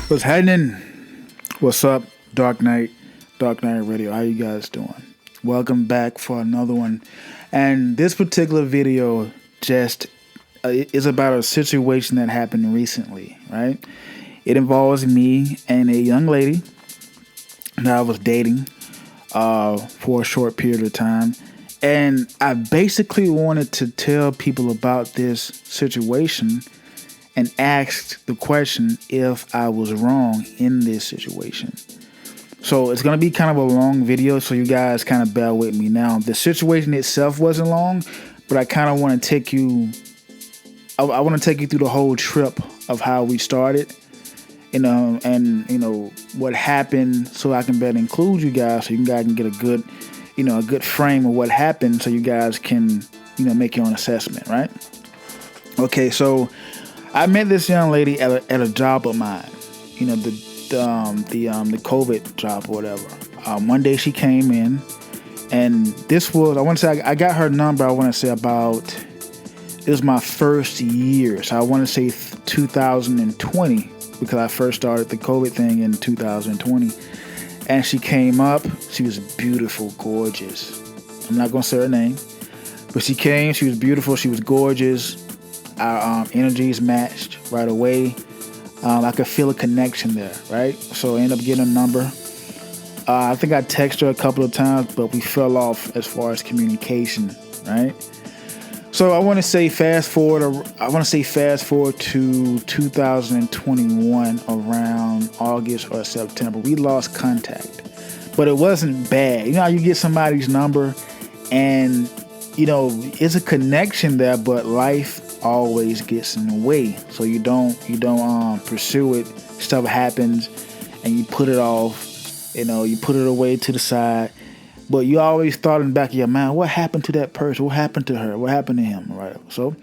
What's happening? What's up, Dark Knight Radio? How you guys doing? Welcome back for another one. And this particular video just is about a situation that happened recently, right? It involves me and a young lady that I was dating for a short period of time. And I basically wanted to tell people about this situation and asked the question if I was wrong in this situation. So it's going to be kind of a long video, so you guys kind of bear with me. Now, the situation itself wasn't long, but I kind of want to take you, I want to take you through the whole trip of how we started, and what happened, so I can better include you guys, so you guys can get a good frame of what happened, so you guys can, make your own assessment, right? Okay, so I met this young lady at a job of mine, the COVID job or whatever. One day she came in, and this was, I want to say, I got her number. I want to say it was my first year, so I want to say 2020, because I first started the COVID thing in 2020. And she came up. She was beautiful, gorgeous. I'm not gonna say her name, but she came. She was beautiful. She was gorgeous. Our energies matched right away. I could feel a connection there, right? So I ended up getting a number. I think I texted her a couple of times, but we fell off as far as communication, right? So I want to say fast forward to 2021, around August or September. We lost contact, but it wasn't bad. You know how you get somebody's number, and it's a connection there, but life always gets in the way, so you don't pursue it. Stuff happens and you put it off, you put it away to the side, but you always thought in the back of your mind, what happened to that person, what happened to her, what happened to him, right? So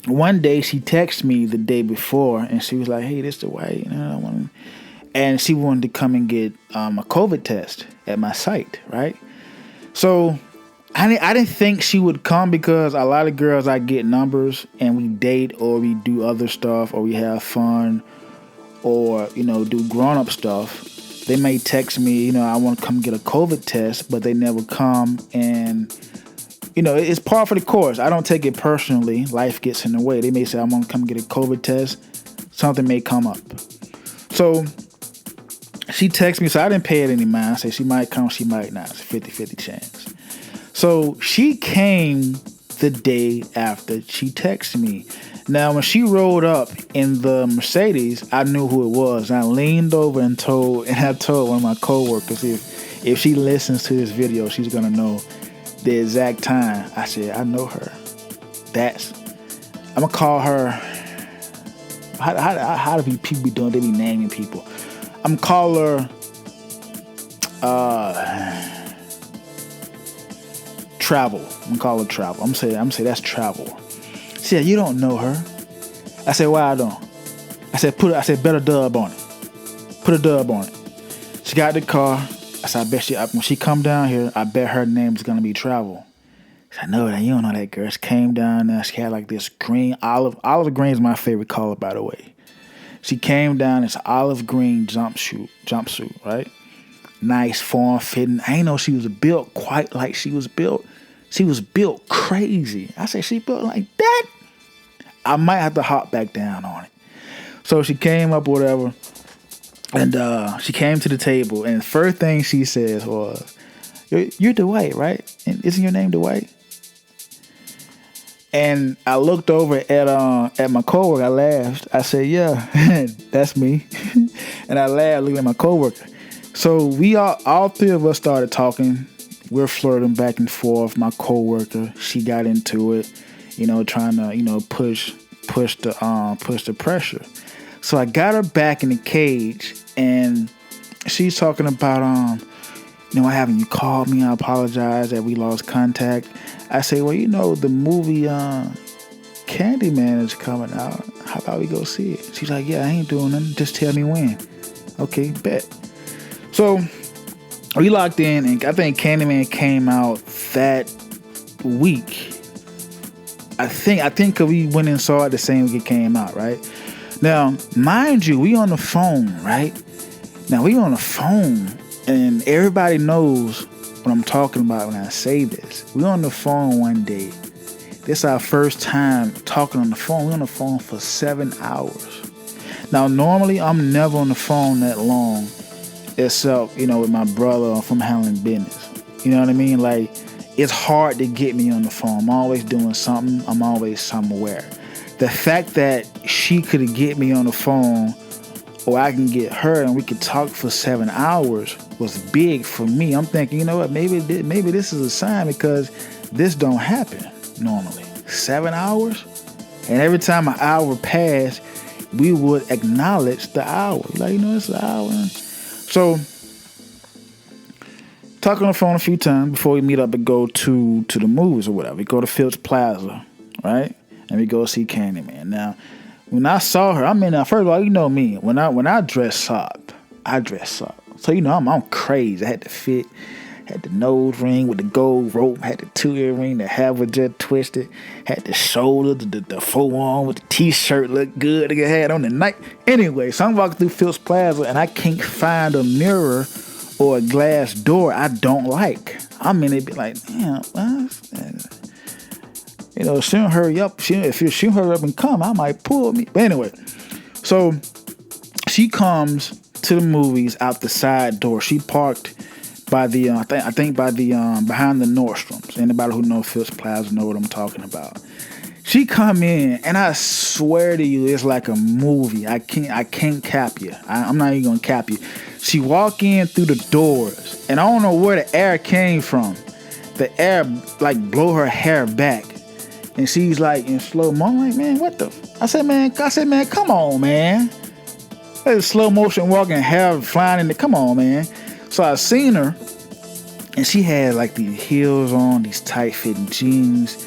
one day she texted me the day before, and she was like, hey, this the way, and she wanted to come and get a COVID test at my site, right? So I didn't think she would come, because a lot of girls, I get numbers and we date, or we do other stuff, or we have fun, or do grown-up stuff. They may text me, I want to come get a COVID test, but they never come. And it's par for the course. I don't take it personally. Life gets in the way. They may say, I want to come get a COVID test. Something may come up. So she texts me, so I didn't pay it any mind. I say she might come, she might not. It's a 50-50 chance. So she came the day after she texted me. Now, when she rolled up in the Mercedes, I knew who it was. I leaned over and I told one of my coworkers, if she listens to this video, she's gonna know the exact time. I said, I know her. I'm gonna call her. How do people be doing? They be naming people. I'm gonna call her. Travel. I'm gonna call her Travel. I'm gonna say that's Travel. She said, you don't know her. I said, why I don't? I said, bet a dub on it. Put a dub on it. She got the car. I said, when she come down here, I bet her name is gonna be Travel. She said, no, you don't know that girl. She came down there. She had like this green olive green is my favorite color, by the way. She came down this olive green jumpsuit, right? Nice, form fitting. I ain't know she was built quite like she was built. She was built crazy. I said, she built like that? I might have to hop back down on it. So she came up, whatever, and she came to the table, and the first thing she says was, you're Dwight, right? And isn't your name Dwight? And I looked over at my coworker. I laughed. I said, yeah, that's me. And I laughed looking at my coworker. So we all three of us started talking. We're flirting back and forth. My coworker, she got into it, trying to, push the pressure. So I got her back in the cage, and she's talking about, why haven't you called me? I apologize that we lost contact. I say, well, the movie Candyman is coming out. How about we go see it? She's like, yeah, I ain't doing nothing. Just tell me when. Okay, bet. So we locked in, and I think Candyman came out that week. I think 'cause we went and saw it the same week it came out, right? Now, mind you, we on the phone, right? Now, we on the phone, and everybody knows what I'm talking about when I say this. We on the phone one day. This is our first time talking on the phone. We on the phone for 7 hours. Now, normally, I'm never on the phone that long, except, with my brother or from handling business. You know what I mean? Like, it's hard to get me on the phone. I'm always doing something. I'm always somewhere. The fact that she could get me on the phone, or I can get her and we could talk for 7 hours, was big for me. I'm thinking, you know what? Maybe this is a sign, because this don't happen normally. 7 hours, and every time an hour passed, we would acknowledge the hour. Like, it's an hour. So, talk on the phone a few times before we meet up and go to the movies or whatever. We go to Phillips Plaza, right? And we go see Candyman. Now, when I saw her, first of all, you know me. When I dress up, I dress up. So, I'm crazy. I had the fit, had the nose ring with the gold rope, had the 2 earring, the hair was just twisted, had the shoulder, the forearm with the t-shirt looked good. I had on the night. Anyway, so I'm walking through Phillips Plaza and I can't find a mirror or a glass door I don't like. It'd be like, damn, she don't hurry up. If she hurry up and come, I might pull me. But anyway, so she comes to the movies out the side door. She parked by the I think by the behind the Nordstroms. Anybody who knows Phillips Plaza know what I'm talking about. She come in, and I swear to you, it's like a movie. I can't cap you. I'm not even gonna cap you. She walk in through the doors, and I don't know where the air came from. The air like blow her hair back, and she's like in slow mo. I'm like, man, what the? I said, man, come on, man. That's slow motion walking, hair flying in the. Come on, man. So I seen her, and she had like these heels on, these tight fitting jeans,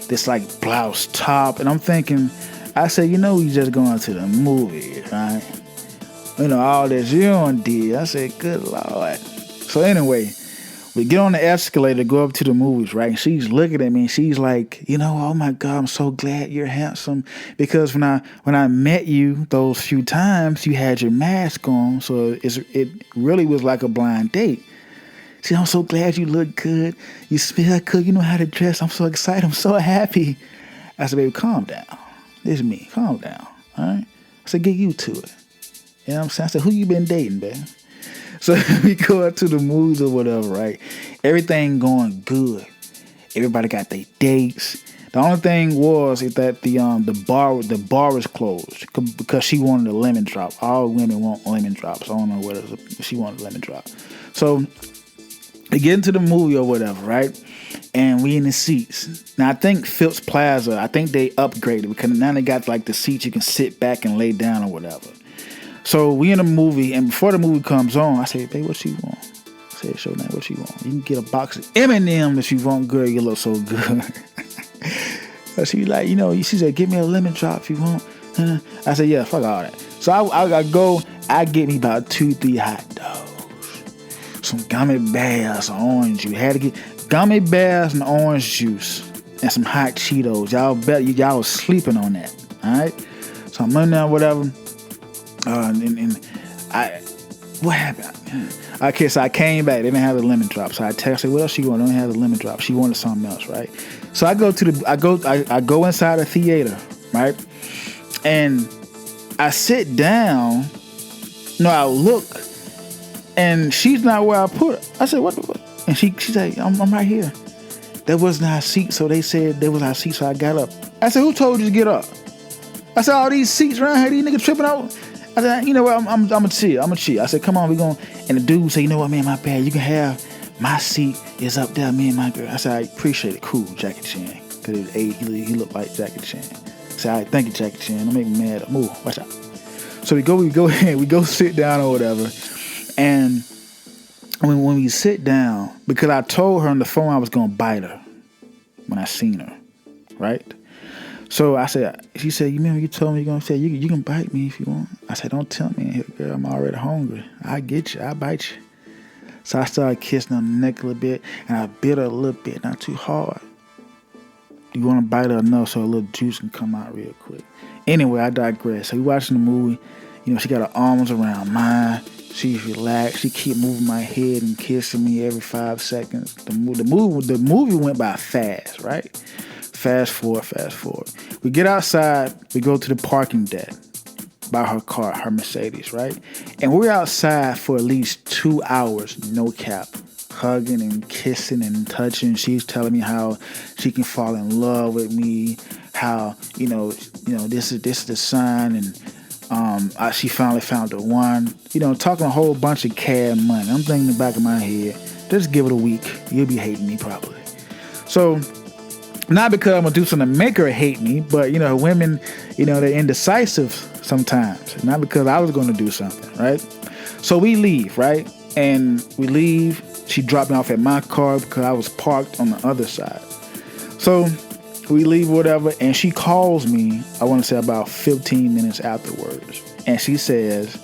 this like blouse top, and I'm thinking, I said, we just going to the movies, right? All this you done did. I said, good Lord. So anyway, we get on the escalator, go up to the movies, right? And she's looking at me, and she's like, oh my God, I'm so glad you're handsome, because when I met you those few times, you had your mask on, so it really was like a blind date. See, I'm so glad you look good. You smell good. You know how to dress. I'm so excited. I'm so happy. I said, baby, calm down. This is me. Calm down. All right? I said, get used to it. You know what I'm saying? I said, who you been dating, babe? So we go out to the movies or whatever, right? Everything going good. Everybody got their dates. The only thing is that the bar was closed because she wanted a lemon drop. All women want lemon drops. I don't know what she wanted a lemon drop. So we get into the movie or whatever, right? And we in the seats. Now I think Phillips Plaza, I think they upgraded because now they got like the seats you can sit back and lay down or whatever. So we in a movie, and before the movie comes on, I say, babe, what you want? I said, show now, what you want? You can get a box of M&M if you want, girl. You look so good. So she like, she said, give me a lemon drop if you want. I said, yeah, fuck all that. So I get me about 2-3 hot dogs, some gummy bears, some orange juice. Had to get gummy bears and orange juice and some hot Cheetos. Y'all was sleeping on that. All right. So I'm in there, whatever. What happened? Okay, so I came back. They didn't have the lemon drop. So I texted, what else she want? They don't have the lemon drop. She wanted something else, right? So I go inside the theater, right? And I sit down. No, I look, and she's not where I put her. I said, what? And she's like, I'm right here. That wasn't our seat, so they said that was our seat, so I got up. I said, who told you to get up? I said, all these seats around here, these niggas tripping out. I said, you know what, I'm gonna chill. I said, come on, we going. And the dude said, you know what, man, my bad. You can have my seat is up there, me and my girl. I said, I appreciate it. Cool, Jackie Chan. Because he looked like Jackie Chan. I said, all right, thank you, Jackie Chan. Don't make me mad. Move, watch out. So we go sit down or whatever. And when we sit down, because I told her on the phone I was gonna bite her when I seen her, right? So she said, you remember you told me you're going to say, you can bite me if you want. I said, don't tell me in here, girl. I'm already hungry. I get you. I bite you. So I started kissing her neck a little bit, and I bit her a little bit, not too hard. You want to bite her enough so a little juice can come out real quick. Anyway, I digress. So we watching the movie. You know, she got her arms around mine. She's relaxed. She keep moving my head and kissing me every 5 seconds. The movie went by fast, right? Fast forward. We get outside. We go to the parking deck by her car, her Mercedes, right? And we're outside for at least 2 hours, no cap, hugging and kissing and touching. She's telling me how she can fall in love with me, how this is the sign, and she finally found the one. Talking a whole bunch of cash money. I'm thinking in the back of my head, just give it a week, you'll be hating me probably. So, not because I'm gonna do something to make her hate me, but women, they're indecisive sometimes. Not because I was gonna do something, right? So we leave, right? And we leave. She dropped me off at my car because I was parked on the other side. So we leave, whatever, and she calls me, I want to say about 15 minutes afterwards. And she says,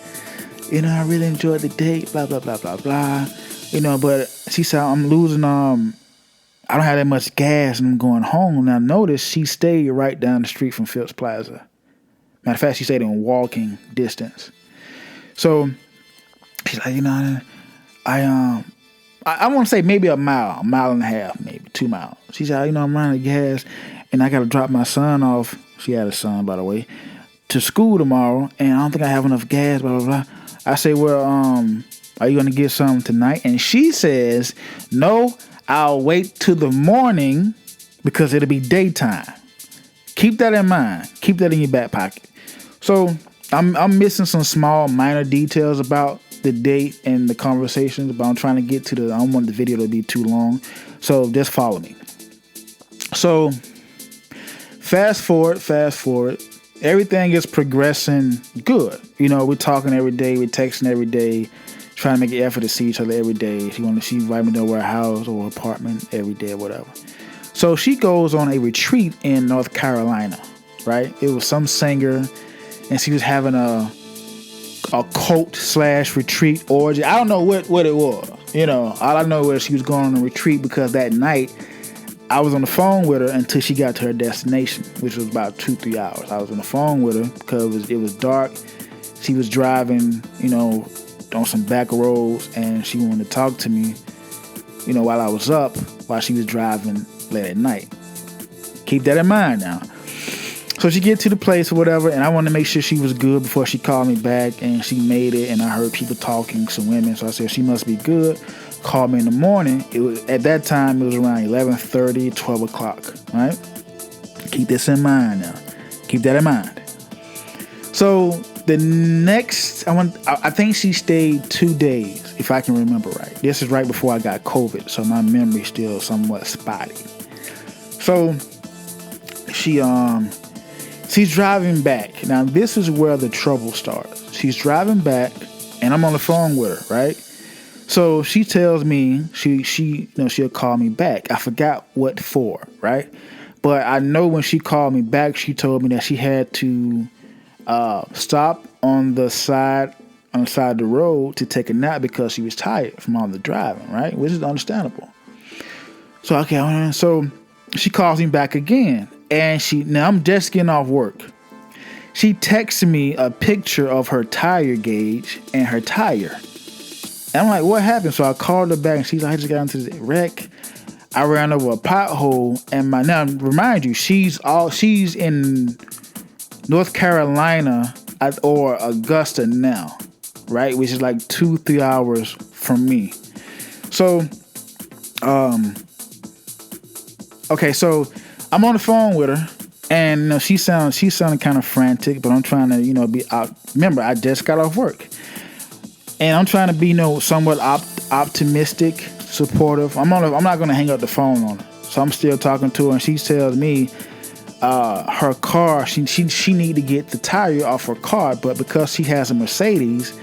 I really enjoyed the date, blah, blah, blah, blah, blah. But she said, I'm losing, I don't have that much gas and I'm going home. Now notice she stayed right down the street from Phipps Plaza. Matter of fact, she stayed in walking distance. So she's like, I want to say maybe a mile and a half, maybe 2 miles. She said, I'm running out of gas and I got to drop my son off. She had a son, by the way, to school tomorrow. And I don't think I have enough gas, blah, blah, blah. I say, well, are you going to get some tonight? And she says, no, I'll wait till the morning because it'll be daytime. Keep that in mind. Keep that in your back pocket. So I'm missing some small minor details about the date and the conversations, but I'm trying to get to I don't want the video to be too long. So just follow me. So fast forward. Everything is progressing good. We're talking every day. We're texting every day. Trying to make an effort to see each other every day. She invite me to her house or apartment every day or whatever. So she goes on a retreat in North Carolina, right? It was some singer, and she was having a cult/retreat orgy. I don't know what it was. All I know is she was going on a retreat because that night I was on the phone with her until she got to her destination, which was about 2-3 hours. I was on the phone with her because it was dark. She was driving, on some back roads, and she wanted to talk to me, while I was up, while she was driving late at night. Keep that in mind now. So she get to the place or whatever, and I wanted to make sure she was good before she called me back, and she made it, and I heard people talking, some women, so I said, she must be good. Call me in the morning. At that time, it was around 11:30, 12 o'clock, right? Keep this in mind now. Keep that in mind. So the next, I think she stayed 2 days, if I can remember right. This is right before I got COVID, so my memory's still somewhat spotty. So she's driving back. Now this is where the trouble starts. She's driving back, and I'm on the phone with her, right? So she tells me she'll call me back. I forgot what for, right? But I know when she called me back, she told me that she had to stop on the side of the road to take a nap because she was tired from all the driving, right? Which is understandable. So okay, so she calls me back again, and now I'm just getting off work. She texts me a picture of her tire gauge and her tire. And I'm like, what happened? So I called her back, and she's like, I just got into the wreck. I ran over a pothole, and now remind you, she's in North Carolina or Augusta now, right? Which is like 2-3 hours from me. So, okay, so I'm on the phone with her, and she's sounding kind of frantic, but I'm trying to, be out. Remember, I just got off work. And I'm trying to be, somewhat optimistic, supportive. I'm not going to hang up the phone on her. So I'm still talking to her, and she tells me her car, she need to get the tire off her car, but because she has a Mercedes,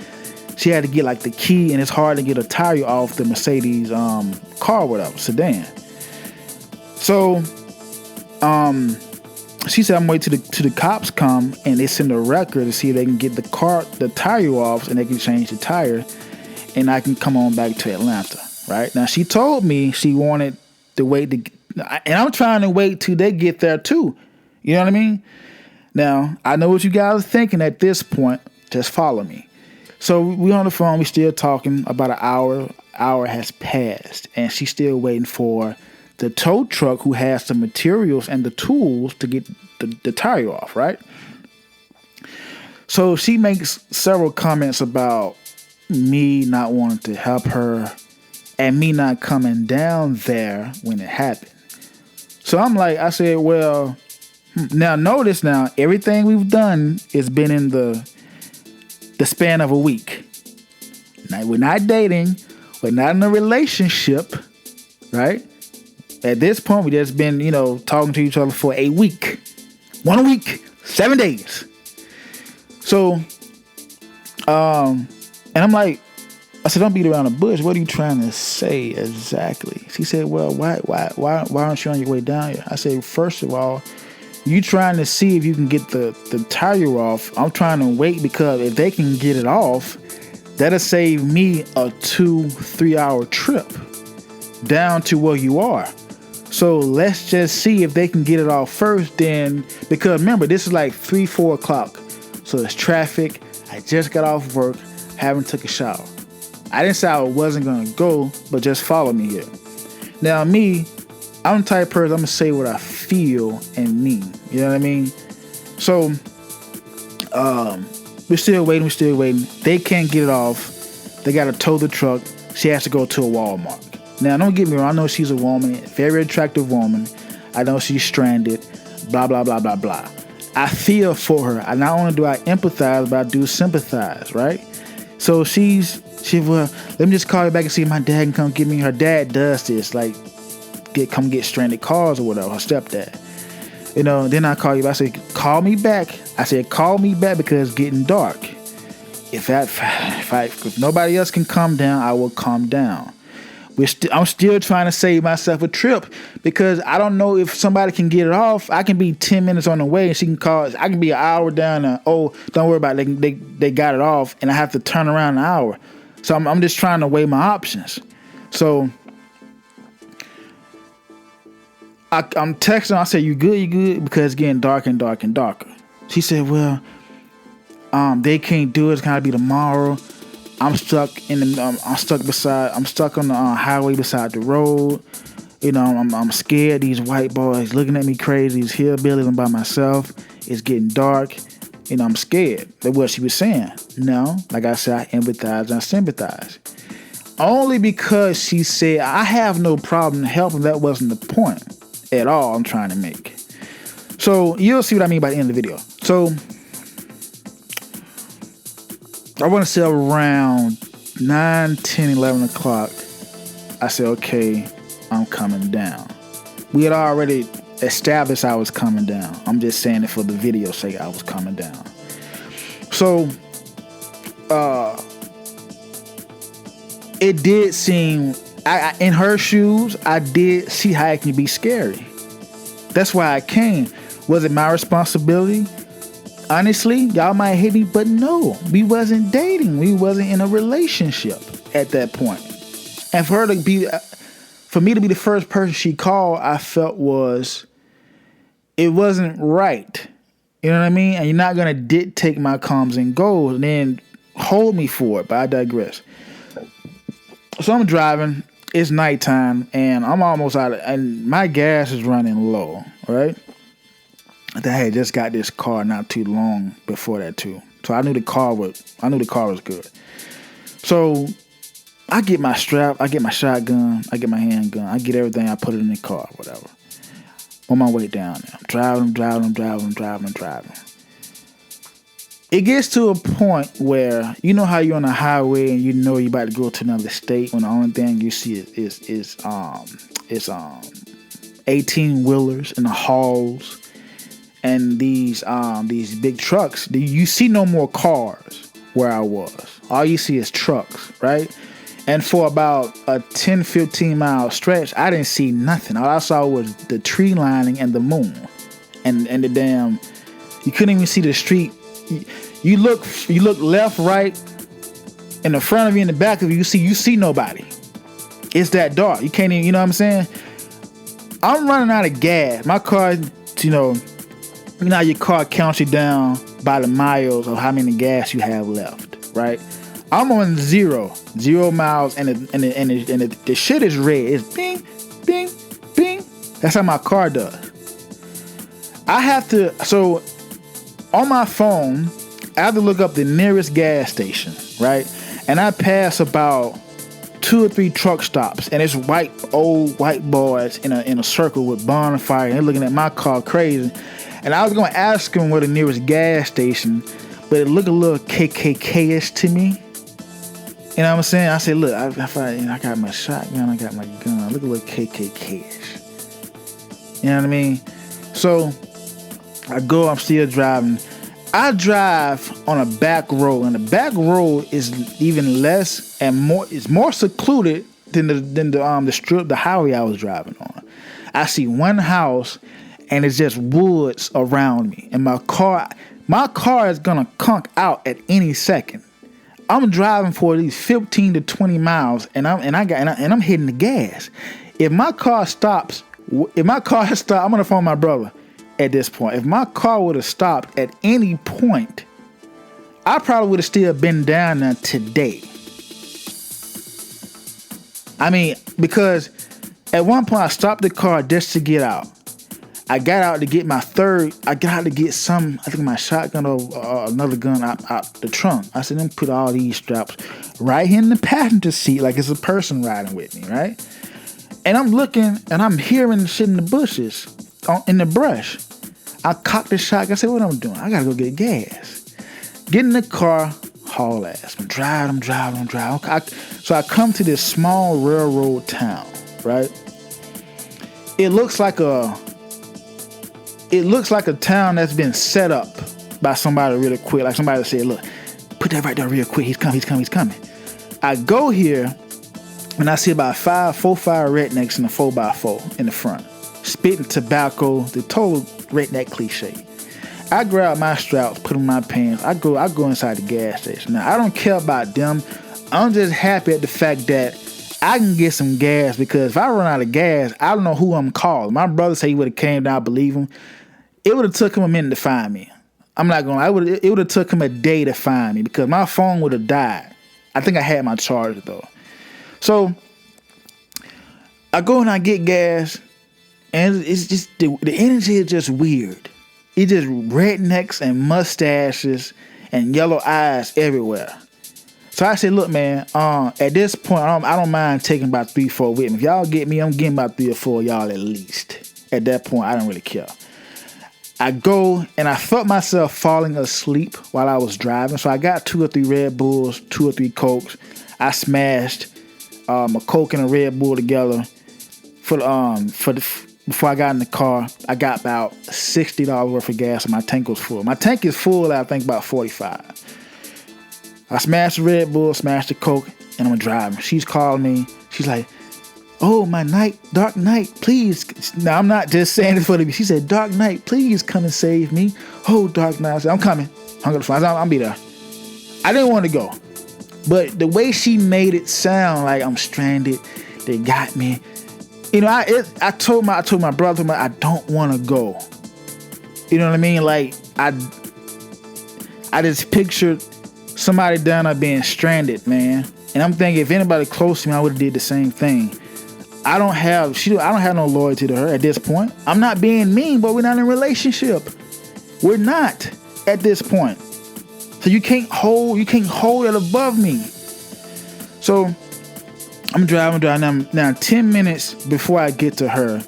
she had to get like the key, and it's hard to get a tire off the Mercedes car, whatever, sedan. So she said, I'm waiting till the cops come and they send a record to see if they can get the tire off, and they can change the tire, and I can come on back to Atlanta. Right now, she told me she wanted to wait And I'm trying to wait till they get there too. You know what I mean? Now, I know what you guys are thinking at this point. Just follow me. So we on the phone. We still talking. About an hour has passed. And she's still waiting for the tow truck who has the materials and the tools to get the tire off, right? So she makes several comments about me not wanting to help her and me not coming down there when it happened. So I'm like, I said, well, now notice now, everything we've done has been in the span of a week. Now, we're not dating. We're not in a relationship, right? At this point, we just been, talking to each other for a week. 1 week, 7 days. So, and I'm like, I said, don't beat around the bush. What are you trying to say exactly? She said, well, why aren't you on your way down here? I said, first of all, you trying to see if you can get the tire off. I'm trying to wait because if they can get it off, that'll save me a 2-3 hour trip down to where you are. So let's just see if they can get it off first then, because remember, this is like 3-4 o'clock. So it's traffic. I just got off work, haven't took a shower. I didn't say I wasn't going to go, but just follow me here. Now me, I'm the type of person, I'm going to say what I feel and mean. You know what I mean? So, we're still waiting. They can't get it off. They got to tow the truck. She has to go to a Walmart. Now, don't get me wrong. I know she's a woman, very attractive woman. I know she's stranded, blah, blah, blah, blah, blah. I feel for her. I not only do I empathize, but I do sympathize, right? So she, well, let me just call you back and see if my dad can come get me. Her dad does this, like, come get stranded cars or whatever, her stepdad. Then I call you back. I say, call me back. I said, call me back because it's getting dark. If nobody else can calm down, I will calm down. I'm still trying to save myself a trip because I don't know if somebody can get it off. I can be 10 minutes on the way and she can call. I can be an hour down and, don't worry about it. They got it off and I have to turn around an hour. So I'm just trying to weigh my options. So I'm texting. I said, you good? Because it's getting darker and darker and darker. She said, well, they can't do it. It's gotta be tomorrow. I'm stuck on the highway beside the road. I'm scared. These white boys looking at me crazy. These hillbillies. I'm by myself. It's getting dark. I'm scared. That's what she was saying. No, like I said, I empathize and I sympathize. Only because she said, I have no problem helping. That wasn't the point at all I'm trying to make. So you'll see what I mean by the end of the video. So I want to say around 9, 10, 11 o'clock, I said, okay, I'm coming down. We had already established I was coming down. I'm just saying it for the video's sake, I was coming down. So, it did seem, in her shoes, I did see how it can be scary. That's why I came. Was it my responsibility? Honestly, y'all might hate me, but no, we wasn't dating. We wasn't in a relationship at that point. And for me to be the first person she called, I felt it wasn't right. You know what I mean? And you're not going to dictate my comes and goes and then hold me for it, but I digress. So I'm driving, it's nighttime, and I'm almost and my gas is running low, right? I had just got this car not too long before that too. So I knew the car was good. So I get my strap, I get my shotgun, I get my handgun, I get everything, I put it in the car, whatever. On my way down there. I'm driving. It gets to a point where, you know how you're on a highway and you know you're about to go to another state when the only thing you see is 18-wheelers in the halls and these big trucks. You see no more cars where I was. All you see is trucks, right? And for about a 10, 15 mile stretch, I didn't see nothing. All I saw was the tree lining and the moon. And the damn, you couldn't even see the street. You look left, right, in the front of you, in the back of you, you see nobody. It's that dark. You can't even, you know what I'm saying? I'm running out of gas. My car, you know how your car counts you down by the miles of how many gas you have left, right? I'm on zero miles, and the shit is red. It's bing, bing, bing. That's how my car does. I have to, so on my phone, I have to look up the nearest gas station, right? And I pass about 2 or 3 truck stops, and it's old white boys in a circle with bonfire, and they're looking at my car crazy. And I was gonna ask them where the nearest gas station, but it looked a little KKK-ish to me. You know what I'm saying? I said, look, I got my shotgun, I got my gun. Look a little KKK-ish. You know what I mean? So I go, I'm still driving. I drive on a back road, and the back road is even less and more. It's more secluded than the highway I was driving on. I see one house, and it's just woods around me, and my car is gonna conk out at any second. I'm driving for at least 15 to 20 miles, and I'm hitting the gas. If my car stops, I'm gonna phone my brother. At this point, if my car would have stopped at any point, I probably would have still been down there today. I mean, because at one point I stopped the car just to get out. I got out to get my third. I got out to get some, I think my shotgun or another gun out the trunk. I said, then put all these straps right here in the passenger seat like it's a person riding with me, right? And I'm looking and I'm hearing shit in the bushes, in the brush. I cocked the shotgun. I said, what I'm doing? I gotta go get gas. Get in the car, haul ass. I'm driving. So I come to this small railroad town, right? It looks like a town that's been set up by somebody really quick. Like somebody said, look, put that right there real quick. He's coming. I go here and I see about 4 or 5 rednecks in a 4x4 in the front, spitting tobacco, the total redneck cliche. I grab my straps, put them in my pants. I go inside the gas station. Now I don't care about them. I'm just happy at the fact that I can get some gas, because if I run out of gas, I don't know who I'm calling. My brother said he would have came down, I believe him. It would have took him a minute to find me. I'm not gonna lie. It would have took him a day to find me, because my phone would have died. I think I had my charger though. So I go and I get gas. And it's just, the energy is just weird. It's just rednecks and mustaches and yellow eyes everywhere. So I said, look, man, at this point, I don't mind taking about 3 or 4 with me. If y'all get me, I'm getting about 3 or 4 of y'all at least. At that point, I don't really care. I go, and I felt myself falling asleep while I was driving. So I got 2 or 3 Red Bulls, 2 or 3 Cokes. I smashed a Coke and a Red Bull together before I got in the car. I got about $60 worth of gas, and my tank was full. My tank is full at, I think, about 45. I smashed the Red Bull, smashed the Coke, and I'm driving. She's calling me. She's like, oh, my dark night, please. Now, I'm not just saying it for the... She said, dark night, please come and save me. Oh, dark night. I said, I'm coming. I'm going to fly. I'll be there. I didn't want to go. But the way she made it sound like I'm stranded, they got me. You know, I told my brother, I don't want to go. You know what I mean? Like, I just pictured somebody down there being stranded, man. And I'm thinking, if anybody close to me, I would have did the same thing. I don't have no loyalty to her at this point. I'm not being mean, but we're not in a relationship. We're not at this point. So you can't hold it above me. So I'm driving. Now 10 minutes before I get to her.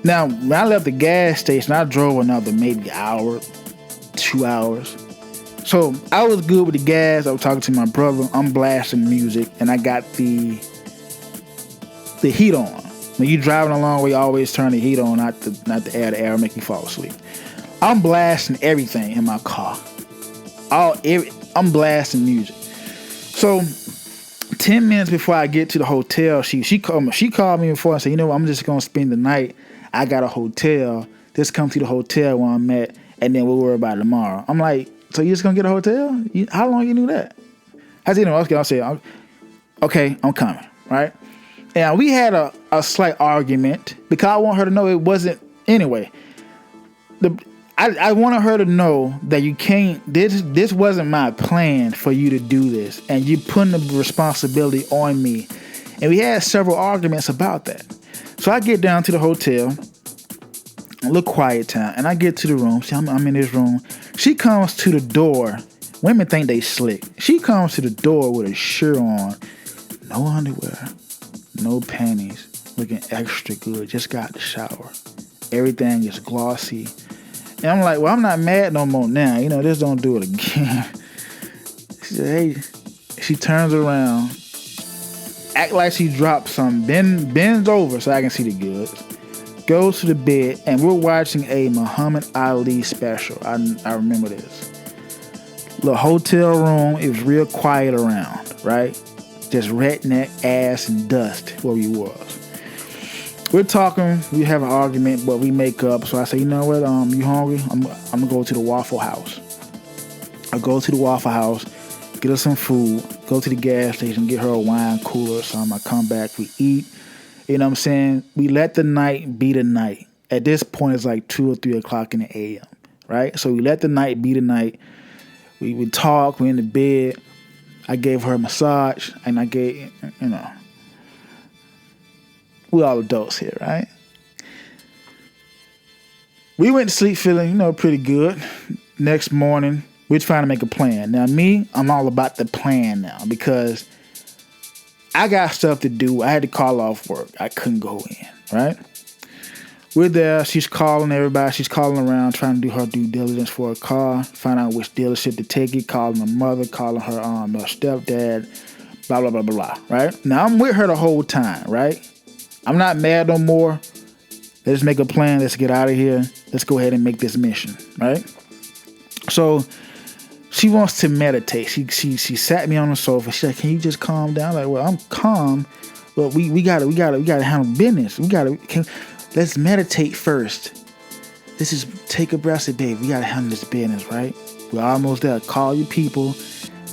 Now, when I left the gas station, I drove another maybe hour, 2 hours. So I was good with the gas. I was talking to my brother. I'm blasting music, and I got the heat on. When you're driving a long way, you always turn the heat on, not the air. The air make you fall asleep. I'm blasting everything in my car. I'm blasting music. So 10 minutes before I get to the hotel, she called me before and said, you know what, I'm just gonna spend the night. I got a hotel. Just come to the hotel where I'm at, and then we'll worry about it tomorrow. I'm like, so you just gonna get a hotel? How long you knew that? I said, okay, I'm coming, right? And we had a slight argument because I want her to know it wasn't, anyway. I wanted her to know that you can't, this wasn't my plan for you to do this. And you putting the responsibility on me. And we had several arguments about that. So I get down to the hotel, a little quiet time, and I get to the room. See, I'm in this room. She comes to the door. Women think they slick. She comes to the door with a shirt on, no underwear, no panties, looking extra good. Just got the shower. Everything is glossy. And I'm like, well, I'm not mad no more now. You know, just don't do it again. She said, hey, she turns around, act like she dropped something, bends over so I can see the goods, goes to the bed, and we're watching a Muhammad Ali special. I remember this. The hotel room, it was real quiet around, right? Just redneck ass and dust where we was. We're talking, we have an argument, but we make up. So I say, you know what, you hungry? I'm gonna go to the Waffle House. I go to the Waffle House, get her some food, go to the gas station, get her a wine cooler or something. I come back, we eat. You know what I'm saying? We let the night be the night. At this point, it's like 2 or 3 o'clock in the a.m., right? So we let the night be the night. We talk, we're in the bed. I gave her a massage, and I gave, you know, we all adults here, right? We went to sleep feeling, you know, pretty good. Next morning, we're trying to make a plan. Now, me, I'm all about the plan now because I got stuff to do. I had to call off work. I couldn't go in, right? We're there. She's calling everybody. She's calling around, trying to do her due diligence for a car, find out which dealership to take it, calling her mother, calling her stepdad, blah, blah, blah, blah, blah, right? Now, I'm with her the whole time, right? I'm not mad no more. Let's make a plan. Let's get out of here. Let's go ahead and make this mission, right? So she wants to meditate. She sat me on the sofa. She's like, "Can you just calm down?" Like, well, I'm calm, but we gotta handle business. Let's meditate first. This is take a breath, say, babe. We gotta handle this business, right? We're almost there. Call your people.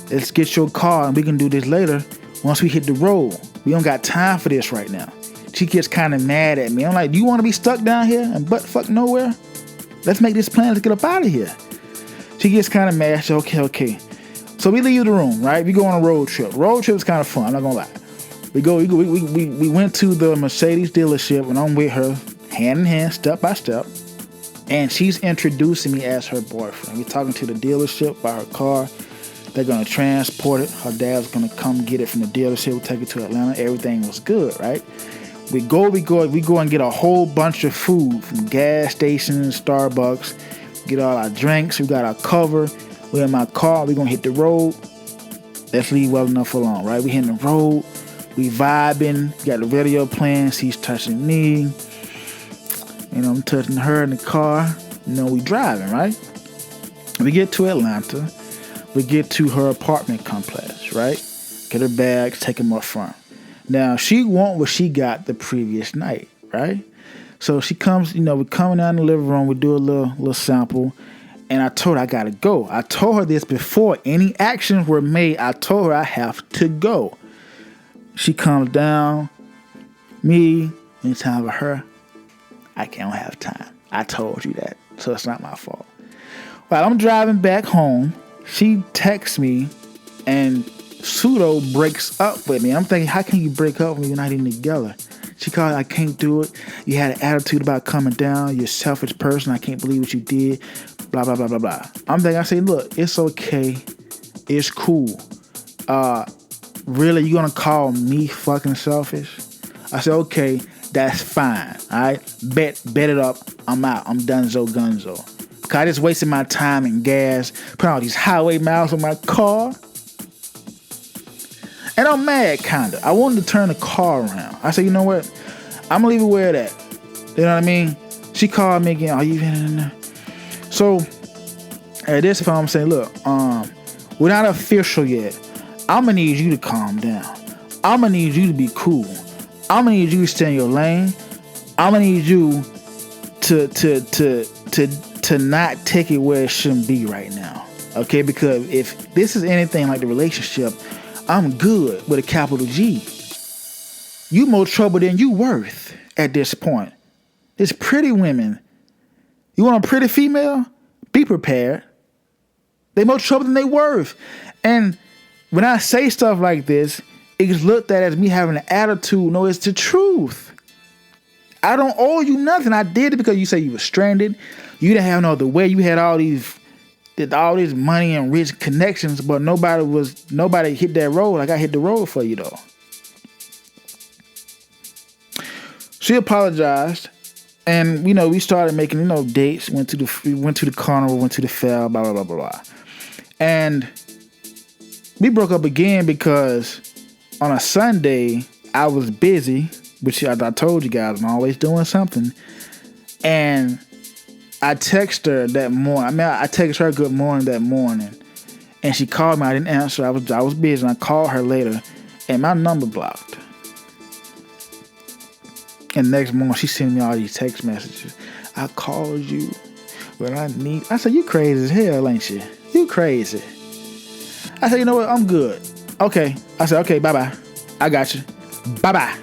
Let's get your car, and we can do this later. Once we hit the road, we don't got time for this right now. She gets kind of mad at me. I'm like, do you want to be stuck down here and butt fuck nowhere? Let's make this plan. Let's get up out of here. She gets kind of mad. She said, okay. So we leave the room, right? We go on a road trip. Road trip is kind of fun. I'm not gonna lie. We went to the Mercedes dealership, and I'm with her, hand in hand, step by step. And she's introducing me as her boyfriend. We're talking to the dealership by her car. They're gonna transport it. Her dad's gonna come get it from the dealership. We'll take it to Atlanta. Everything was good, right? We go and get a whole bunch of food from gas stations, Starbucks. Get all our drinks. We got our cover. We're in my car. We're going to hit the road. Let's leave well enough alone, right? We hitting the road. We vibing. We got the radio playing. She's touching me. You know, I'm touching her in the car. You know, we driving, right? We get to Atlanta. We get to her apartment complex, right? Get her bags, take them up front. Now, she want what she got the previous night, right? So she comes, you know, we're coming down the living room, we do a little sample, and I told her I gotta go. I told her this before any actions were made. I told her I have to go. She comes down, me, anytime with her, I can't have time. I told you that, so it's not my fault. While I'm driving back home, she texts me, and pseudo breaks up with me. I'm thinking, how can you break up when you're not even together? She called, I can't do it. You had an attitude about coming down. You're a selfish person. I can't believe what you did. Blah, blah, blah, blah, blah. I'm thinking, I say, look, it's okay. It's cool. Really, you gonna call me fucking selfish? I said, okay, that's fine. All right? Bet it up. I'm out. I'm donezo gunzo. Cause I just wasted my time and gas, putting all these highway miles on my car. And I'm mad, kinda. I wanted to turn the car around. I said, you know what? I'm gonna leave it where that. You know what I mean? She called me again. Are you even in there? So at this point, I'm saying, look, we're not official yet. I'm gonna need you to calm down. I'm gonna need you to be cool. I'm gonna need you to stay in your lane. I'm gonna need you to not take it where it shouldn't be right now. Okay? Because if this is anything like the relationship, I'm good with a capital G. you more trouble than you worth at this point. It's pretty women. You want a pretty female? Be prepared. They more trouble than they worth. And when I say stuff like this, it's looked at as me having an attitude. No, it's the truth. I don't owe you nothing. I did it because you say you were stranded. You didn't have no other way. You had all this money and rich connections, but nobody hit that road like I hit the road for you though. She apologized, and we started making dates. We went to the carnival, went to the fair, blah blah blah blah blah, and we broke up again because on a Sunday I was busy, which I told you guys I'm always doing something, and I texted her that morning. I texted her good morning that morning, and she called me. I didn't answer. I was busy, and I called her later, and my number blocked. And next morning, she sent me all these text messages. I called you when I need. I said, you crazy as hell, ain't you? You crazy. I said, you know what? I'm good. Okay. I said, okay, bye-bye. I got you. Bye-bye.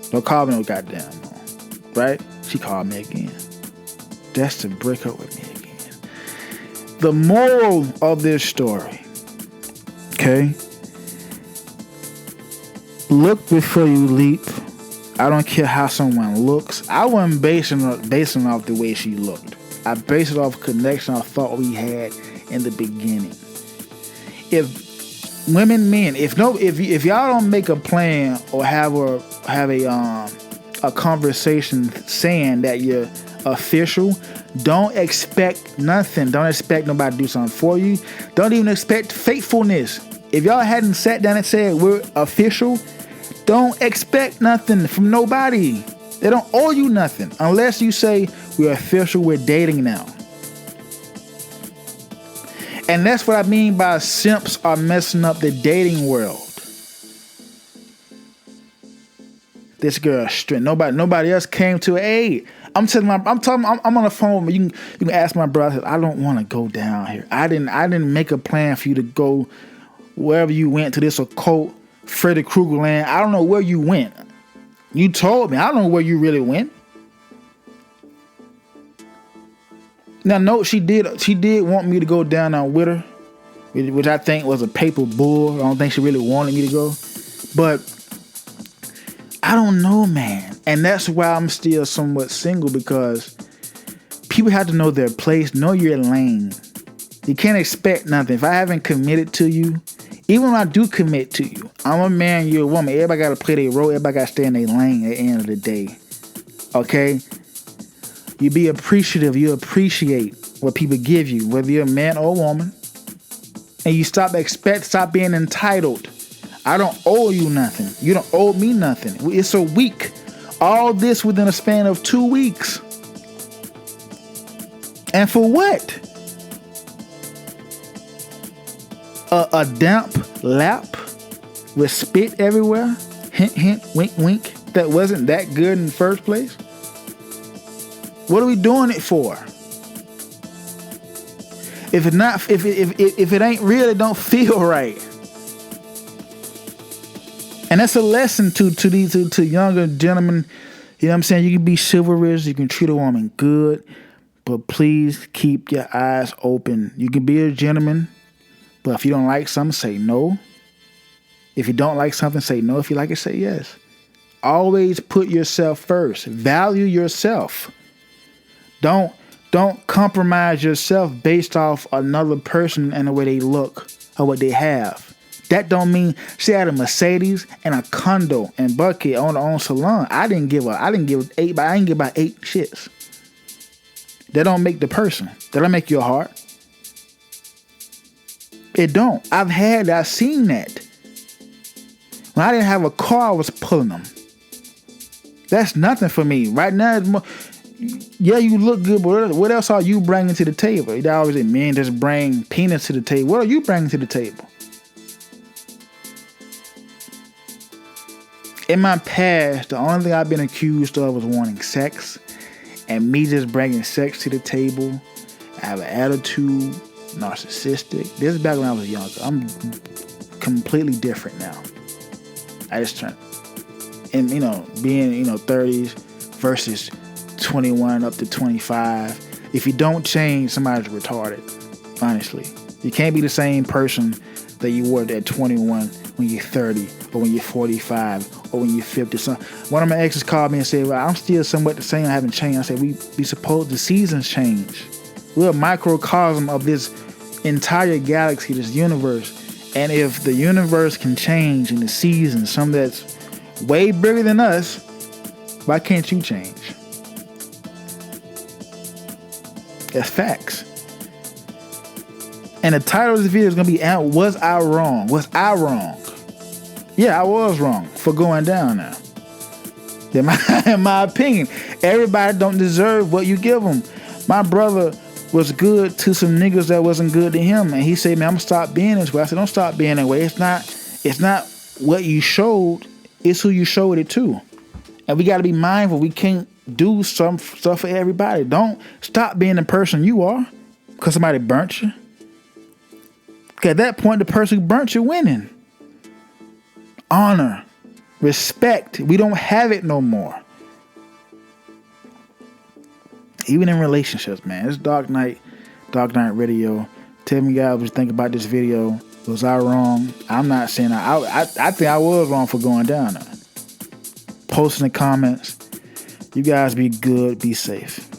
Don't call me no goddamn more. Right? She called me again. That's to break up with me again. The moral of this story, okay? Look before you leap. I don't care how someone looks. I wasn't basing off the way she looked. I based it off connection I thought we had in the beginning. If men, if y'all don't make a plan or have a conversation saying that you're official, don't expect nothing. Don't expect nobody to do something for you. Don't even expect faithfulness. If y'all hadn't sat down and said we're official, don't expect nothing from nobody. They don't owe you nothing unless you say we're official, we're dating now. And that's what I mean by simps are messing up the dating world. This girl straight. Nobody else came to her aid. I'm on the phone. You can ask my brother. I don't want to go down here. I didn't make a plan for you to go wherever you went to this occult Freddy Krueger land. I don't know where you went. You told me. I don't know where you really went. Now, no, she did want me to go down there with her, which I think was a paper bull. I don't think she really wanted me to go. But I don't know, man. And that's why I'm still somewhat single, because people have to know their place, know your lane. You can't expect nothing. If I haven't committed to you, even when I do commit to you, I'm a man, you're a woman. Everybody got to play their role. Everybody got to stay in their lane at the end of the day. Okay? You be appreciative. You appreciate what people give you, whether you're a man or a woman. And you stop being entitled. I don't owe you nothing. You don't owe me nothing. It's a week. All this within a span of 2 weeks. And for what? A damp lap with spit everywhere? Hint, hint, wink, wink. That wasn't that good in the first place? What are we doing it for? If it ain't real, it don't feel right. And that's a lesson to younger gentlemen. You know what I'm saying? You can be chivalrous, you can treat a woman good, but please keep your eyes open. You can be a gentleman, but if you don't like something, say no. If you don't like something, say no. If you like it, say yes. Always put yourself first. Value yourself. Don't compromise yourself based off another person and the way they look or what they have. That don't mean she had a Mercedes and a condo and bucket on her own salon. I didn't give about 8 shits. That don't make the person. That don't make your heart. It don't. I've seen that. When I didn't have a car, I was pulling them. That's nothing for me. Right now, it's more, yeah, you look good, but what else are you bringing to the table? You always say, men just bring peanuts to the table. What are you bringing to the table? In my past, the only thing I've been accused of was wanting sex, and me just bringing sex to the table. I have an attitude, narcissistic. This is back when I was younger. I'm completely different now. I just turned. and being 30s versus 21 up to 25. If you don't change, somebody's retarded. Honestly, you can't be the same person that you were at 21 when you're 30 or when you're 45 or when you're 50. So one of my exes called me and said, well, I'm still somewhat the same. I haven't changed. I said, we suppose the seasons change. We're a microcosm of this entire galaxy, this universe. And if the universe can change in the seasons, something that's way bigger than us, why can't you change? That's facts. And the title of this video is going to be, was I wrong? Was I wrong? Yeah, I was wrong for going down now. In my opinion, everybody don't deserve what you give them. My brother was good to some niggas that wasn't good to him. And he said, man, I'm going to stop being this way. I said, don't stop being that way. It's not what you showed. It's who you showed it to. And we got to be mindful. We can't do some stuff for everybody. Don't stop being the person you are because somebody burnt you. At that point, the person who burnt you winning. Honor, respect. We don't have it no more. Even in relationships, man. It's Dark Knight Radio. Tell me, guys, what you think about this video. Was I wrong? I'm not saying I think I was wrong for going down there. Post in the comments. You guys be good. Be safe.